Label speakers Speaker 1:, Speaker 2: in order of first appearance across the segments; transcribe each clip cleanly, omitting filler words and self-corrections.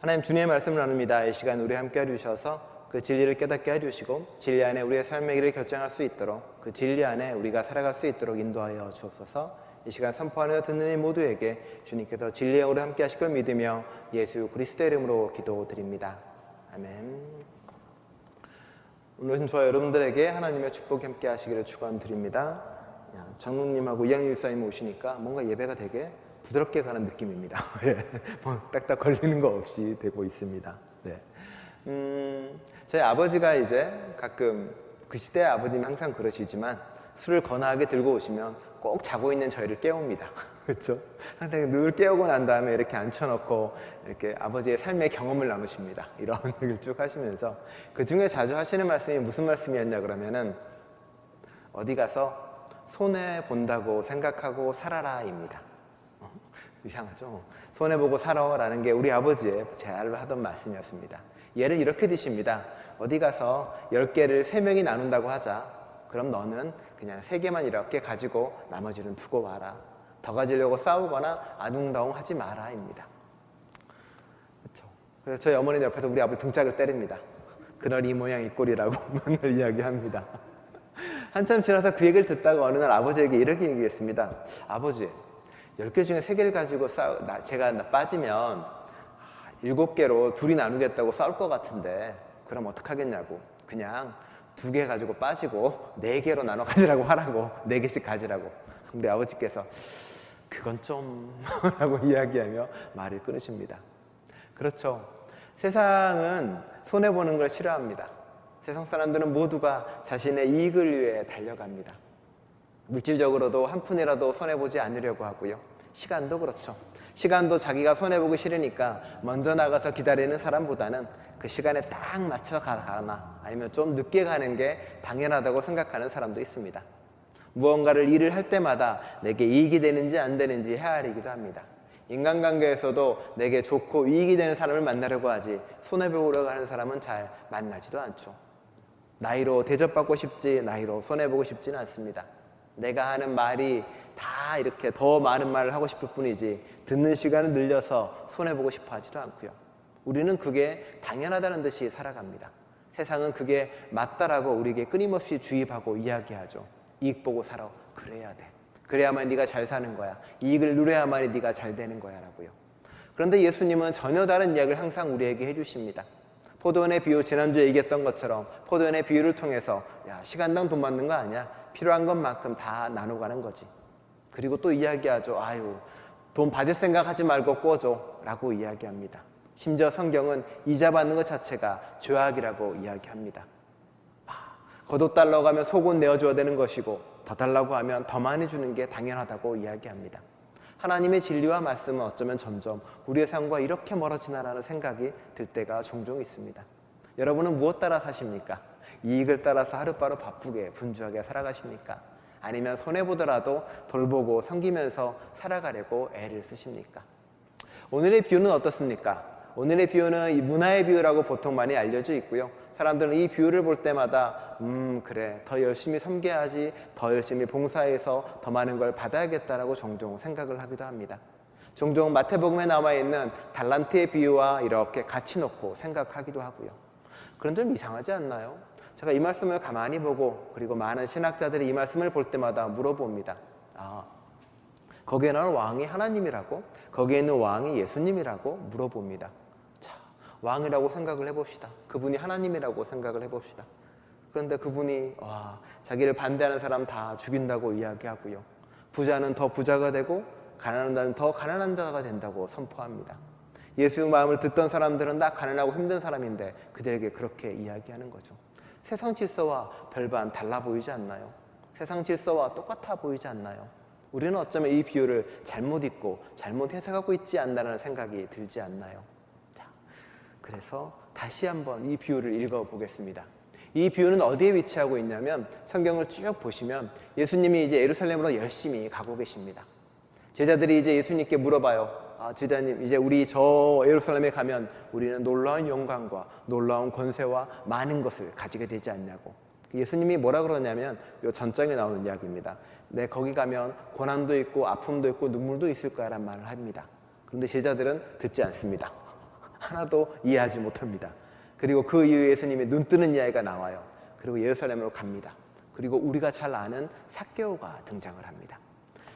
Speaker 1: 하나님 주님의 말씀을 나눕니다. 이 시간 우리 함께 해주셔서 그 진리를 깨닫게 해주시고 진리 안에 우리의 삶의 길을 결정할 수 있도록 그 진리 안에 우리가 살아갈 수 있도록 인도하여 주옵소서. 이 시간 선포하며 듣는 이 모두에게 주님께서 진리의 오를 함께 하실 걸 믿으며 예수 그리스도의 이름으로 기도드립니다. 아멘. 오늘은 저와 여러분들에게 하나님의 축복이 함께 하시기를 축원드립니다. 장로님하고 이양희 유사님 오시니까 뭔가 예배가 되게 부드럽게 가는 느낌입니다. 뭐 딱딱 걸리는 거 없이 되고 있습니다. 네. 저희 아버지가 이제 가끔 그 시대의 아버님이 항상 그러시지만 술을 거나하게 들고 오시면 꼭 자고 있는 저희를 깨웁니다. 그렇죠? 항상 늘 깨우고 난 다음에 이렇게 앉혀놓고 이렇게 아버지의 삶의 경험을 나누십니다. 이런 얘기를 쭉 하시면서 그 중에 자주 하시는 말씀이 무슨 말씀이었냐 그러면은 어디 가서 손해본다고 생각하고 살아라입니다. 이상하죠? 손해보고 살아라는 게 우리 아버지의 잘 하던 말씀이었습니다. 예를 이렇게 드십니다. 어디 가서 10개를 3명이 나눈다고 하자. 그럼 너는 그냥 3개만 이렇게 가지고 나머지는 두고 와라. 더 가지려고 싸우거나 아둥다둥 하지 마라입니다. 그렇죠? 그래서 저희 어머니는 옆에서 우리 아버지 등짝을 때립니다. 그럴 이 모양 이 꼴이라고 맨날 이야기합니다. 한참 지나서 그 얘기를 듣다가 어느 날 아버지에게 이렇게 얘기했습니다. 아버지, 10개 중에 3개를 가지고 제가 빠지면 7개로 둘이 나누겠다고 싸울 것 같은데 그럼 어떡하겠냐고. 그냥 2개 가지고 빠지고 4개로 나눠 가지라고 하라고. 4개씩 가지라고. 우리 아버지께서 그건 좀 라고 이야기하며 말을 끊으십니다. 그렇죠. 세상은 손해보는 걸 싫어합니다. 세상 사람들은 모두가 자신의 이익을 위해 달려갑니다. 물질적으로도 한 푼이라도 손해보지 않으려고 하고요. 시간도 그렇죠. 시간도 자기가 손해보기 싫으니까 먼저 나가서 기다리는 사람보다는 그 시간에 딱 맞춰 가거나 아니면 좀 늦게 가는 게 당연하다고 생각하는 사람도 있습니다. 무언가를 일을 할 때마다 내게 이익이 되는지 안 되는지 헤아리기도 합니다. 인간관계에서도 내게 좋고 이익이 되는 사람을 만나려고 하지 손해보려고 하는 사람은 잘 만나지도 않죠. 나이로 대접받고 싶지 나이로 손해보고 싶지는 않습니다. 내가 하는 말이 다 이렇게 더 많은 말을 하고 싶을 뿐이지 듣는 시간을 늘려서 손해보고 싶어 하지도 않고요. 우리는 그게 당연하다는 듯이 살아갑니다. 세상은 그게 맞다라고 우리에게 끊임없이 주입하고 이야기하죠. 이익 보고 살아. 그래야 돼. 그래야만 네가 잘 사는 거야. 이익을 누려야만이 네가 잘 되는 거야 라고요. 그런데 예수님은 전혀 다른 이야기를 항상 우리에게 해주십니다. 포도원의 비유, 지난주에 얘기했던 것처럼 포도원의 비유를 통해서 야, 시간당 돈 받는 거 아니야? 필요한 것만큼 다 나눠가는 거지. 그리고 또 이야기하죠. 아유, 돈 받을 생각하지 말고 꿔줘 라고 이야기합니다. 심지어 성경은 이자 받는 것 자체가 죄악이라고 이야기합니다. 거둬달라고 하면 속은 내어줘야 되는 것이고 더 달라고 하면 더 많이 주는 게 당연하다고 이야기합니다. 하나님의 진리와 말씀은 어쩌면 점점 우리의 삶과 이렇게 멀어지나라는 생각이 들 때가 종종 있습니다. 여러분은 무엇 따라 사십니까? 이익을 따라서 하루바로 바쁘게 분주하게 살아가십니까? 아니면 손해보더라도 돌보고 섬기면서 살아가려고 애를 쓰십니까? 오늘의 비유는 어떻습니까? 오늘의 비유는 이 문화의 비유라고 보통 많이 알려져 있고요. 사람들은 이 비유를 볼 때마다 그래 더 열심히 섬겨야지, 더 열심히 봉사해서 더 많은 걸 받아야겠다라고 종종 생각을 하기도 합니다. 종종 마태복음에 나와 있는 달란트의 비유와 이렇게 같이 놓고 생각하기도 하고요. 그런 점 이상하지 않나요? 제가 이 말씀을 가만히 보고 그리고 많은 신학자들이 이 말씀을 볼 때마다 물어봅니다. 거기에 나오는 왕이 하나님이라고? 거기에 있는 왕이 예수님이라고 물어봅니다. 자, 왕이라고 생각을 해봅시다. 그분이 하나님이라고 생각을 해봅시다. 그런데 그분이 자기를 반대하는 사람 다 죽인다고 이야기하고요. 부자는 더 부자가 되고 가난한 자는 더 가난한 자가 된다고 선포합니다. 예수 마음을 듣던 사람들은 다 가난하고 힘든 사람인데 그들에게 그렇게 이야기하는 거죠. 세상 질서와 별반 달라 보이지 않나요? 세상 질서와 똑같아 보이지 않나요? 우리는 어쩌면 이 비유를 잘못 읽고 잘못 해석하고 있지 않나라는 생각이 들지 않나요? 자, 그래서 다시 한번 이 비유를 읽어보겠습니다. 이 비유는 어디에 위치하고 있냐면 성경을 쭉 보시면 예수님이 이제 예루살렘으로 열심히 가고 계십니다. 제자들이 이제 예수님께 물어봐요. 제자님, 이제 우리 저 예루살렘에 가면 우리는 놀라운 영광과 놀라운 권세와 많은 것을 가지게 되지 않냐고. 예수님이 뭐라 그러냐면 이 전장에 나오는 이야기입니다. 네, 거기 가면 고난도 있고 아픔도 있고 눈물도 있을 거야라는 말을 합니다. 그런데 제자들은 듣지 않습니다. 하나도 이해하지 못합니다. 그리고 그 이후에 예수님이 눈 뜨는 이야기가 나와요. 그리고 예루살렘으로 갑니다. 그리고 우리가 잘 아는 삭개오가 등장을 합니다.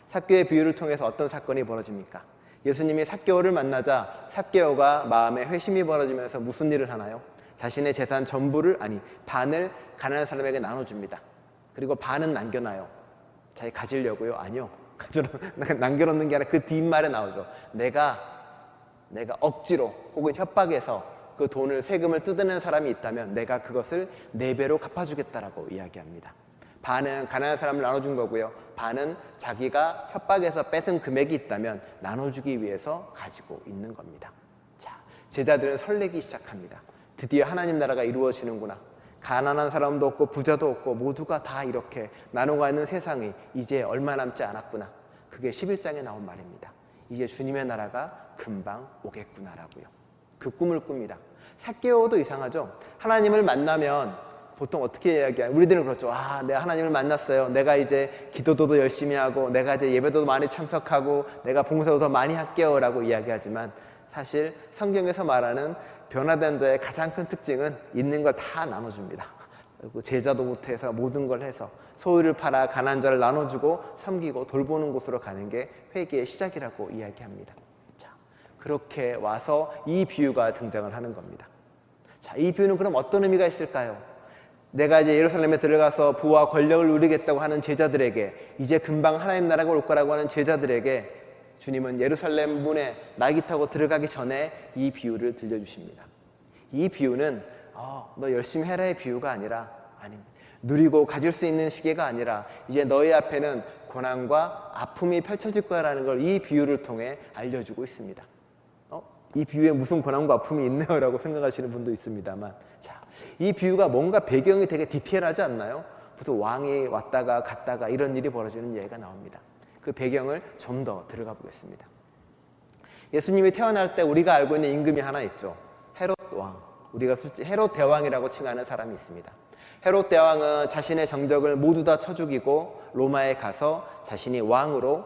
Speaker 1: 삭개오의 비유를 통해서 어떤 사건이 벌어집니까? 예수님이 삭개오를 만나자 삭개오가 마음에 회심이 벌어지면서 무슨 일을 하나요? 자신의 재산 전부를, 반을 가난한 사람에게 나눠줍니다. 그리고 반은 남겨놔요. 자기 가지려고요? 아니요. 남겨놓는 게 아니라 그 뒷말에 나오죠. 내가 억지로 혹은 협박해서 그 돈을, 세금을 뜯어내는 사람이 있다면 내가 그것을 4배로 갚아주겠다라고 이야기합니다. 반은 가난한 사람을 나눠준 거고요. 반은 자기가 협박해서 뺏은 금액이 있다면 나눠주기 위해서 가지고 있는 겁니다. 자, 제자들은 설레기 시작합니다. 드디어 하나님 나라가 이루어지는구나. 가난한 사람도 없고 부자도 없고 모두가 다 이렇게 나눠가 있는 세상이 이제 얼마 남지 않았구나. 그게 11장에 나온 말입니다. 이제 주님의 나라가 금방 오겠구나라고요. 그 꿈을 꿉니다. 삭개오도 이상하죠. 하나님을 만나면 보통 어떻게 이야기해요? 우리들은 그렇죠. 내가 하나님을 만났어요. 내가 이제 기도도 더 열심히 하고 내가 이제 예배도 많이 참석하고 내가 봉사도 더 많이 할게요 라고 이야기하지만 사실 성경에서 말하는 변화된 자의 가장 큰 특징은 있는 걸 다 나눠줍니다. 그리고 제자도 못해서 모든 걸 해서 소유를 팔아 가난한 자를 나눠주고 섬기고 돌보는 곳으로 가는 게 회개의 시작이라고 이야기합니다. 자, 그렇게 와서 이 비유가 등장을 하는 겁니다. 자, 이 비유는 그럼 어떤 의미가 있을까요? 내가 이제 예루살렘에 들어가서 부와 권력을 누리겠다고 하는 제자들에게, 이제 금방 하나님 나라가 올 거라고 하는 제자들에게 주님은 예루살렘 문에 날개 타고 들어가기 전에 이 비유를 들려주십니다. 이 비유는 너 열심히 해라의 비유가 아니라, 누리고 가질 수 있는 시계가 아니라 이제 너희 앞에는 고난과 아픔이 펼쳐질 거라는 걸 이 비유를 통해 알려주고 있습니다. 이 비유에 무슨 고난과 아픔이 있네요 라고 생각하시는 분도 있습니다만, 자, 이 비유가 뭔가 배경이 되게 디테일하지 않나요? 무슨 왕이 왔다가 갔다가 이런 일이 벌어지는 얘기가 나옵니다. 그 배경을 좀 더 들어가 보겠습니다. 예수님이 태어날 때 우리가 알고 있는 임금이 하나 있죠. 헤롯 왕. 우리가 헤롯 대왕이라고 칭하는 사람이 있습니다. 헤롯 대왕은 자신의 정적을 모두 다 쳐 죽이고 로마에 가서 자신이 왕으로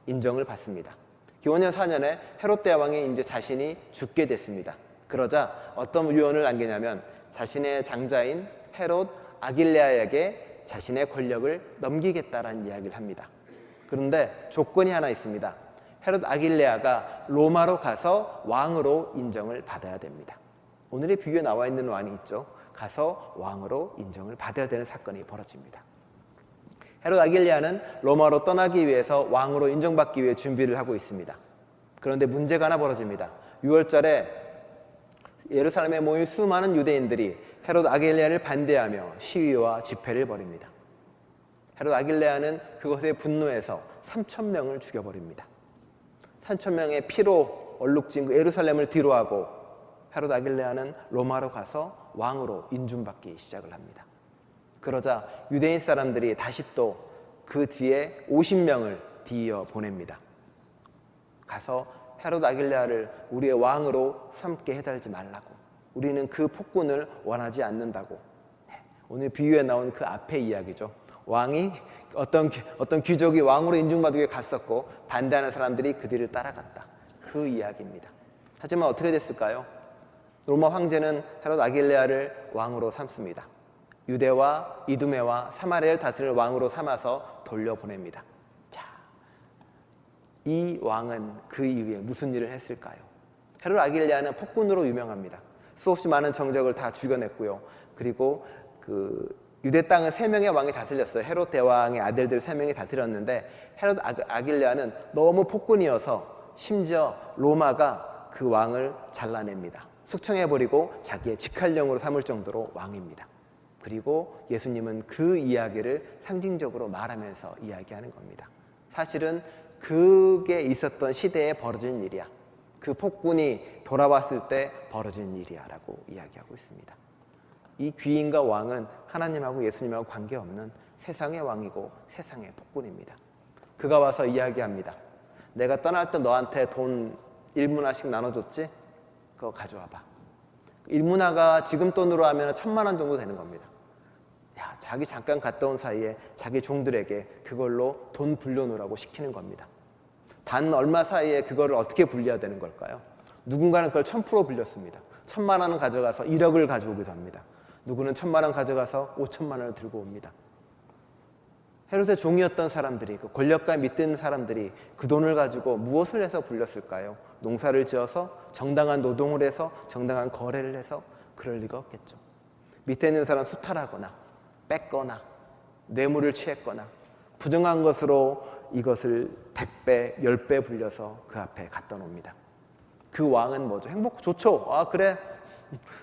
Speaker 1: 인정을 받습니다. 기원전 4년에 헤롯 대왕이 이제 자신이 죽게 됐습니다. 그러자 어떤 유언을 남기냐면 자신의 장자인 헤롯 아길레아에게 자신의 권력을 넘기겠다라는 이야기를 합니다. 그런데 조건이 하나 있습니다. 헤롯 아길레아가 로마로 가서 왕으로 인정을 받아야 됩니다. 오늘의 비유에 나와 있는 왕이 있죠. 가서 왕으로 인정을 받아야 되는 사건이 벌어집니다. 헤롯 아길레아는 로마로 떠나기 위해서 왕으로 인정받기 위해 준비를 하고 있습니다. 그런데 문제가 하나 벌어집니다. 6월달에 예루살렘에 모인 수많은 유대인들이 헤롯 아길레아를 반대하며 시위와 집회를 벌입니다. 헤롯 아길레아는 그것에 분노해서 3,000명을 죽여버립니다. 3,000명의 피로 얼룩진 그 예루살렘을 뒤로하고 헤롯 아길레아는 로마로 가서 왕으로 인준받기 시작을 합니다. 그러자 유대인 사람들이 다시 또 그 뒤에 50명을 뒤이어 보냅니다. 가서 헤롯 아길레아를 우리의 왕으로 삼게 해달지 말라고. 우리는 그 폭군을 원하지 않는다고. 오늘 비유에 나온 그 앞의 이야기죠. 왕이 어떤 귀족이 왕으로 인중받기 위해 갔었고 반대하는 사람들이 그 뒤를 따라갔다. 그 이야기입니다. 하지만 어떻게 됐을까요? 로마 황제는 헤롯 아길레아를 왕으로 삼습니다. 유대와 이두메와 사마리아를 다스릴 왕으로 삼아서 돌려보냅니다. 자, 이 왕은 그 이후에 무슨 일을 했을까요? 헤롯 아길레아는 폭군으로 유명합니다. 수없이 많은 정적을 다 죽여냈고요. 그리고 그 유대 땅은 3명의 왕이 다스렸어요. 헤롯 대왕의 아들들 3명이 다스렸는데 헤롯 아길레아는 너무 폭군이어서 심지어 로마가 그 왕을 잘라냅니다. 숙청해버리고 자기의 직할령으로 삼을 정도로 왕입니다. 그리고 예수님은 그 이야기를 상징적으로 말하면서 이야기하는 겁니다. 사실은 그게 있었던 시대에 벌어진 일이야. 그 폭군이 돌아왔을 때 벌어진 일이야 라고 이야기하고 있습니다. 이 귀인과 왕은 하나님하고 예수님하고 관계없는 세상의 왕이고 세상의 폭군입니다. 그가 와서 이야기합니다. 내가 떠날 때 너한테 돈 1문화씩 나눠줬지? 그거 가져와봐. 1문화가 지금 돈으로 하면 1,000만 원 정도 되는 겁니다. 야, 자기 잠깐 갔다 온 사이에 자기 종들에게 그걸로 돈 불려놓으라고 시키는 겁니다. 단 얼마 사이에 그거를 어떻게 불려야 되는 걸까요? 누군가는 그걸 1000% 빌렸습니다. 1000만 원을 가져가서 1억을 가져오기도 합니다. 누구는 1000만 원 가져가서 5천만 원을 들고 옵니다. 헤롯의 종이었던 사람들이, 그 권력과 밑든 사람들이 그 돈을 가지고 무엇을 해서 불렸을까요? 농사를 지어서 정당한 노동을 해서 정당한 거래를 해서 그럴 리가 없겠죠. 밑에 있는 사람 수탈하거나 뺏거나 뇌물을 취했거나 부정한 것으로 이것을 100배, 10배 불려서 그 앞에 갖다 놓습니다. 그 왕은 뭐죠? 좋죠. 아 그래,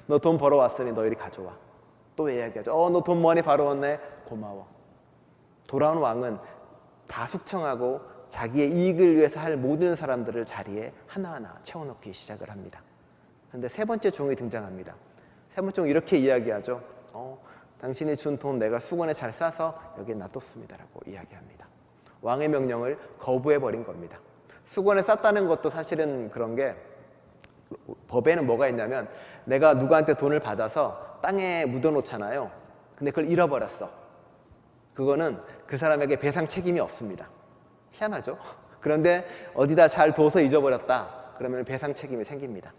Speaker 1: 너 돈 벌어왔으니 너 이리 가져와. 또 이야기하죠. 너 돈 많이 벌어왔네, 고마워. 돌아온 왕은 다 숙청하고 자기의 이익을 위해서 할 모든 사람들을 자리에 하나하나 채워넣기 시작을 합니다. 그런데 세 번째 종이 등장합니다. 세 번째 종이 이렇게 이야기하죠. 당신이 준 돈 내가 수건에 잘 싸서 여기에 놔뒀습니다라고 이야기합니다. 왕의 명령을 거부해버린 겁니다. 수건에 쌌다는 것도 사실은 그런 게, 법에는 뭐가 있냐면 내가 누구한테 돈을 받아서 땅에 묻어놓잖아요. 근데 그걸 잃어버렸어. 그거는 그 사람에게 배상 책임이 없습니다. 희한하죠? 그런데 어디다 잘 둬서 잊어버렸다. 그러면 배상 책임이 생깁니다.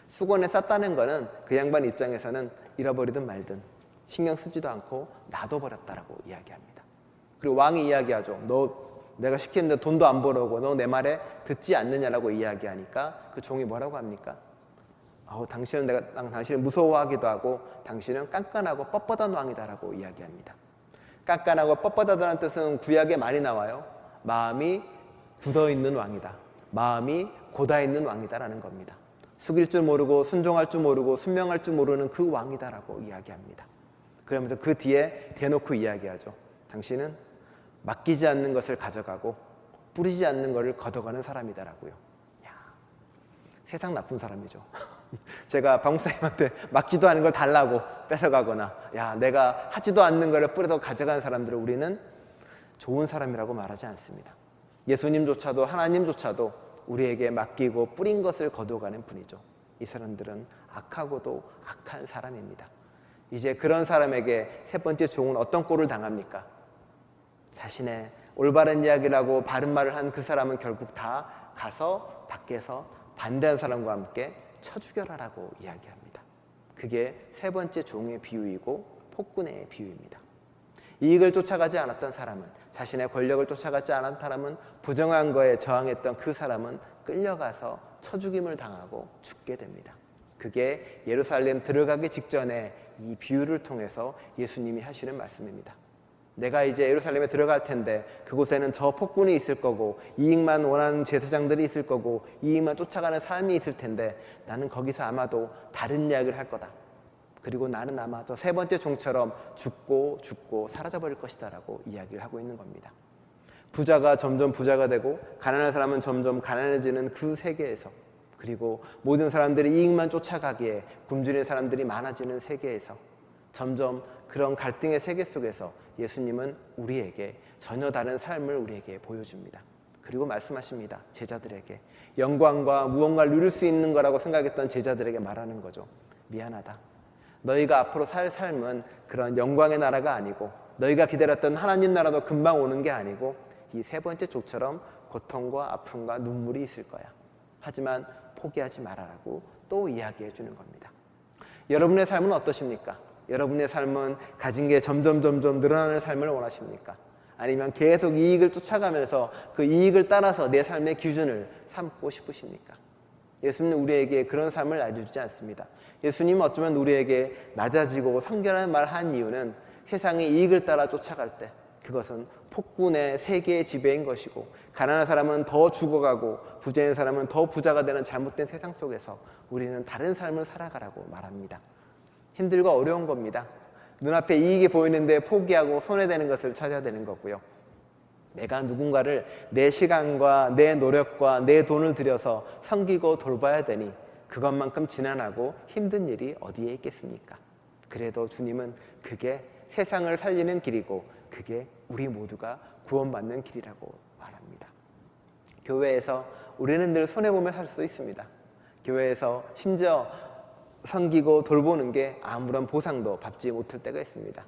Speaker 1: 수건에 쌌다는 거는 그 양반 입장에서는 잃어버리든 말든 신경 쓰지도 않고 놔둬버렸다라고 이야기합니다. 그리고 왕이 이야기하죠. 너 내가 시키는데 돈도 안 벌어오고 너 내 말에 듣지 않느냐라고 이야기하니까 그 종이 뭐라고 합니까? 당신을 무서워하기도 하고 당신은 깐깐하고 뻣뻣한 왕이다라고 이야기합니다. 깐깐하고 뻣뻣하다는 뜻은 구약에 많이 나와요. 마음이 굳어있는 왕이다. 마음이 고다있는 왕이다라는 겁니다. 숙일 줄 모르고 순종할 줄 모르고 순명할 줄 모르는 그 왕이다라고 이야기합니다. 그러면서 그 뒤에 대놓고 이야기하죠. 당신은 맡기지 않는 것을 가져가고 뿌리지 않는 것을 걷어가는 사람이다라고요. 세상 나쁜 사람이죠. 제가 박목사님한테 맡기도 않은 걸 달라고 뺏어가거나 내가 하지도 않는 걸 뿌려서 가져가는 사람들을 우리는 좋은 사람이라고 말하지 않습니다. 예수님조차도 하나님조차도 우리에게 맡기고 뿌린 것을 거둬가는 분이죠. 이 사람들은 악하고도 악한 사람입니다. 이제 그런 사람에게 세 번째 종은 어떤 꼴을 당합니까? 자신의 올바른 이야기를 하고 바른 말을 한 그 사람은 결국 다 가서 밖에서 반대한 사람과 함께 쳐 죽여라라고 이야기합니다. 그게 세 번째 종의 비유이고 폭군의 비유입니다. 이익을 쫓아가지 않았던 사람은, 자신의 권력을 쫓아가지 않은 사람은, 부정한 거에 저항했던 그 사람은 끌려가서 쳐 죽임을 당하고 죽게 됩니다. 그게 예루살렘 들어가기 직전에 이 비유를 통해서 예수님이 하시는 말씀입니다. 내가 이제 예루살렘에 들어갈 텐데 그곳에는 저 폭군이 있을 거고 이익만 원하는 제사장들이 있을 거고 이익만 쫓아가는 사람이 있을 텐데 나는 거기서 아마도 다른 이야기를 할 거다. 그리고 나는 아마 저 세 번째 종처럼 죽고 사라져버릴 것이다 라고 이야기를 하고 있는 겁니다. 부자가 점점 부자가 되고 가난한 사람은 점점 가난해지는 그 세계에서, 그리고 모든 사람들이 이익만 쫓아가기에 굶주린 사람들이 많아지는 세계에서 점점 그런 갈등의 세계 속에서 예수님은 우리에게 전혀 다른 삶을 우리에게 보여줍니다. 그리고 말씀하십니다. 제자들에게 영광과 무언가를 누릴 수 있는 거라고 생각했던 제자들에게 말하는 거죠. 미안하다. 너희가 앞으로 살 삶은 그런 영광의 나라가 아니고 너희가 기다렸던 하나님 나라도 금방 오는 게 아니고 이 세 번째 족처럼 고통과 아픔과 눈물이 있을 거야. 하지만 포기하지 말아라고 또 이야기해 주는 겁니다. 여러분의 삶은 어떠십니까? 여러분의 삶은 가진 게 점점 늘어나는 삶을 원하십니까? 아니면 계속 이익을 쫓아가면서 그 이익을 따라서 내 삶의 기준을 삼고 싶으십니까? 예수님은 우리에게 그런 삶을 알려주지 않습니다. 예수님은 어쩌면 우리에게 낮아지고 성결한 말을 한 이유는 세상의 이익을 따라 쫓아갈 때 그것은 폭군의 세계의 지배인 것이고 가난한 사람은 더 죽어가고 부자인 사람은 더 부자가 되는 잘못된 세상 속에서 우리는 다른 삶을 살아가라고 말합니다. 힘들고 어려운 겁니다. 눈앞에 이익이 보이는데 포기하고 손해되는 것을 찾아야 되는 거고요. 내가 누군가를 내 시간과 내 노력과 내 돈을 들여서 섬기고 돌봐야 되니 그것만큼 지난하고 힘든 일이 어디에 있겠습니까? 그래도 주님은 그게 세상을 살리는 길이고 그게 우리 모두가 구원받는 길이라고 말합니다. 교회에서 우리는 늘 손해보며 살 수 있습니다. 교회에서 심지어 섬기고 돌보는 게 아무런 보상도 받지 못할 때가 있습니다.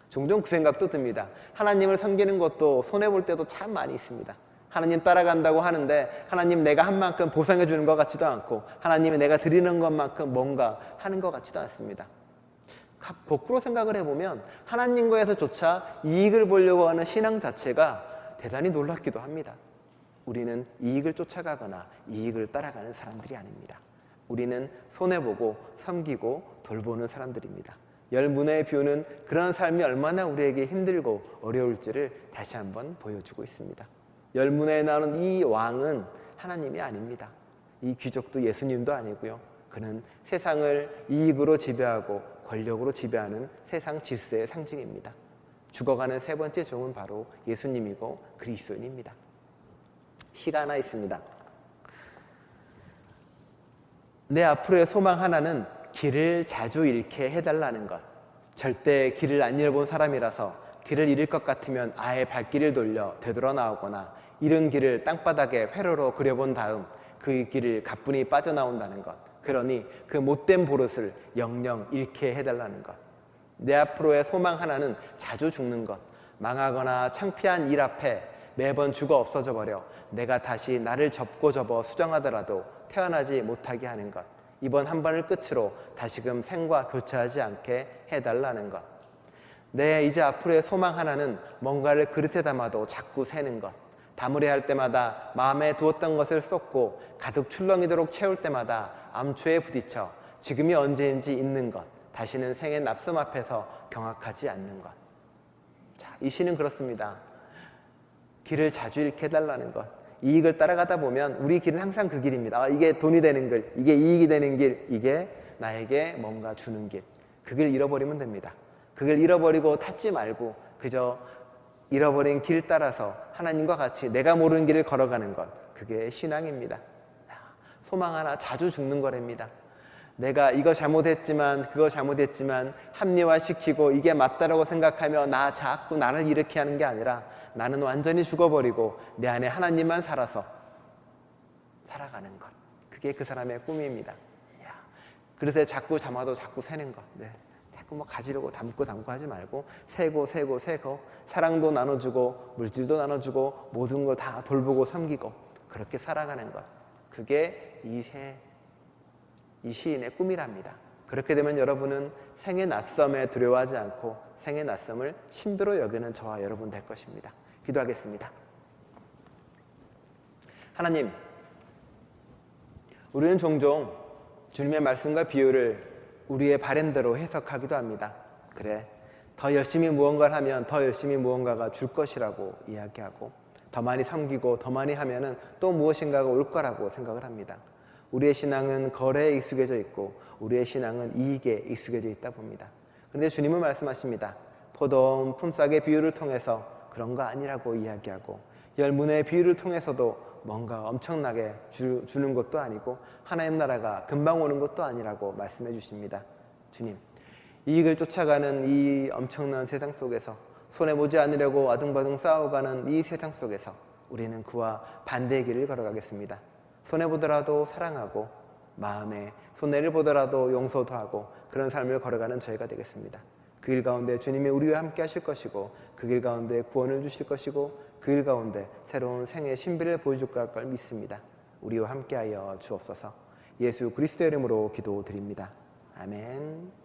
Speaker 1: 종종 그 생각도 듭니다. 하나님을 섬기는 것도 손해볼 때도 참 많이 있습니다. 하나님 따라간다고 하는데 하나님 내가 한 만큼 보상해 주는 것 같지도 않고 하나님이 내가 드리는 것만큼 뭔가 하는 것 같지도 않습니다. 거꾸로 생각을 해보면 하나님과에서조차 이익을 보려고 하는 신앙 자체가 대단히 놀랍기도 합니다. 우리는 이익을 쫓아가거나 이익을 따라가는 사람들이 아닙니다. 우리는 손해보고 섬기고 돌보는 사람들입니다. 열문의 뷰는 그런 삶이 얼마나 우리에게 힘들고 어려울지를 다시 한번 보여주고 있습니다. 열문에 나오는 이 왕은 하나님이 아닙니다. 이 귀족도 예수님도 아니고요. 그는 세상을 이익으로 지배하고 권력으로 지배하는 세상 질서의 상징입니다. 죽어가는 세 번째 종은 바로 예수님이고 그리스도인입니다. 시가 하나 있습니다. 내 앞으로의 소망 하나는 길을 자주 잃게 해달라는 것. 절대 길을 안 잃어본 사람이라서 길을 잃을 것 같으면 아예 발길을 돌려 되돌아 나오거나 잃은 길을 땅바닥에 회로로 그려본 다음 그 길을 가뿐히 빠져나온다는 것. 그러니 그 못된 버릇을 영영 잃게 해달라는 것. 내 앞으로의 소망 하나는 자주 죽는 것. 망하거나 창피한 일 앞에 매번 죽어 없어져 버려 내가 다시 나를 접고 접어 수정하더라도 태어나지 못하게 하는 것. 이번 한 번을 끝으로 다시금 생과 교차하지 않게 해달라는 것. 내 이제 앞으로의 소망 하나는 뭔가를 그릇에 담아도 자꾸 새는 것. 담으려 할 때마다 마음에 두었던 것을 쏟고 가득 출렁이도록 채울 때마다 암초에 부딪혀 지금이 언제인지 잊는 것. 다시는 생의 납품 앞에서 경악하지 않는 것. 자, 이 시는 그렇습니다. 길을 자주 잃게 해달라는 것. 이익을 따라가다 보면 우리 길은 항상 그 길입니다. 이게 돈이 되는 길, 이게 이익이 되는 길, 이게 나에게 뭔가 주는 길. 그 길 잃어버리면 됩니다. 그 길 잃어버리고 탔지 말고 그저 잃어버린 길 따라서 하나님과 같이 내가 모르는 길을 걸어가는 것. 그게 신앙입니다. 소망 하나 자주 죽는 거랍니다. 내가 이거 잘못했지만 그거 잘못했지만 합리화시키고 이게 맞다라고 생각하며 나 자꾸 나를 일으키게 하는 게 아니라 나는 완전히 죽어버리고 내 안에 하나님만 살아서 살아가는 것. 그게 그 사람의 꿈입니다. 그릇에 자꾸 담아도 자꾸 새는 것. 네. 자꾸 뭐 가지려고 담고 하지 말고 세고 사랑도 나눠주고 물질도 나눠주고 모든 걸 다 돌보고 섬기고 그렇게 살아가는 것. 그게 이 시인의 꿈이랍니다. 그렇게 되면 여러분은 생의 낯섦에 두려워하지 않고 생의 낯섦을 신비로 여기는 저와 여러분 될 것입니다. 기도하겠습니다. 하나님, 우리는 종종 주님의 말씀과 비유를 우리의 바램대로 해석하기도 합니다. 그래, 더 열심히 무언가를 하면 더 열심히 무언가가 줄 것이라고 이야기하고 더 많이 섬기고 더 많이 하면은 또 무엇인가가 올 거라고 생각을 합니다. 우리의 신앙은 거래에 익숙해져 있고 우리의 신앙은 이익에 익숙해져 있다 봅니다. 그런데 주님은 말씀하십니다. 포도원 품삯의 비유를 통해서 그런 거 아니라고 이야기하고 열문의 비유를 통해서도 뭔가 엄청나게 주는 것도 아니고 하나님 나라가 금방 오는 것도 아니라고 말씀해 주십니다. 주님, 이익을 쫓아가는 이 엄청난 세상 속에서 손해보지 않으려고 아등바등 싸워가는 이 세상 속에서 우리는 그와 반대의 길을 걸어가겠습니다. 손해보더라도 사랑하고 마음에 손해를 보더라도 용서도 하고 그런 삶을 걸어가는 저희가 되겠습니다. 그 길 가운데 주님이 우리와 함께 하실 것이고 그 길 가운데 구원을 주실 것이고 그 길 가운데 새로운 생의 신비를 보여줄 걸 믿습니다. 우리와 함께하여 주옵소서. 예수 그리스도의 이름으로 기도드립니다. 아멘.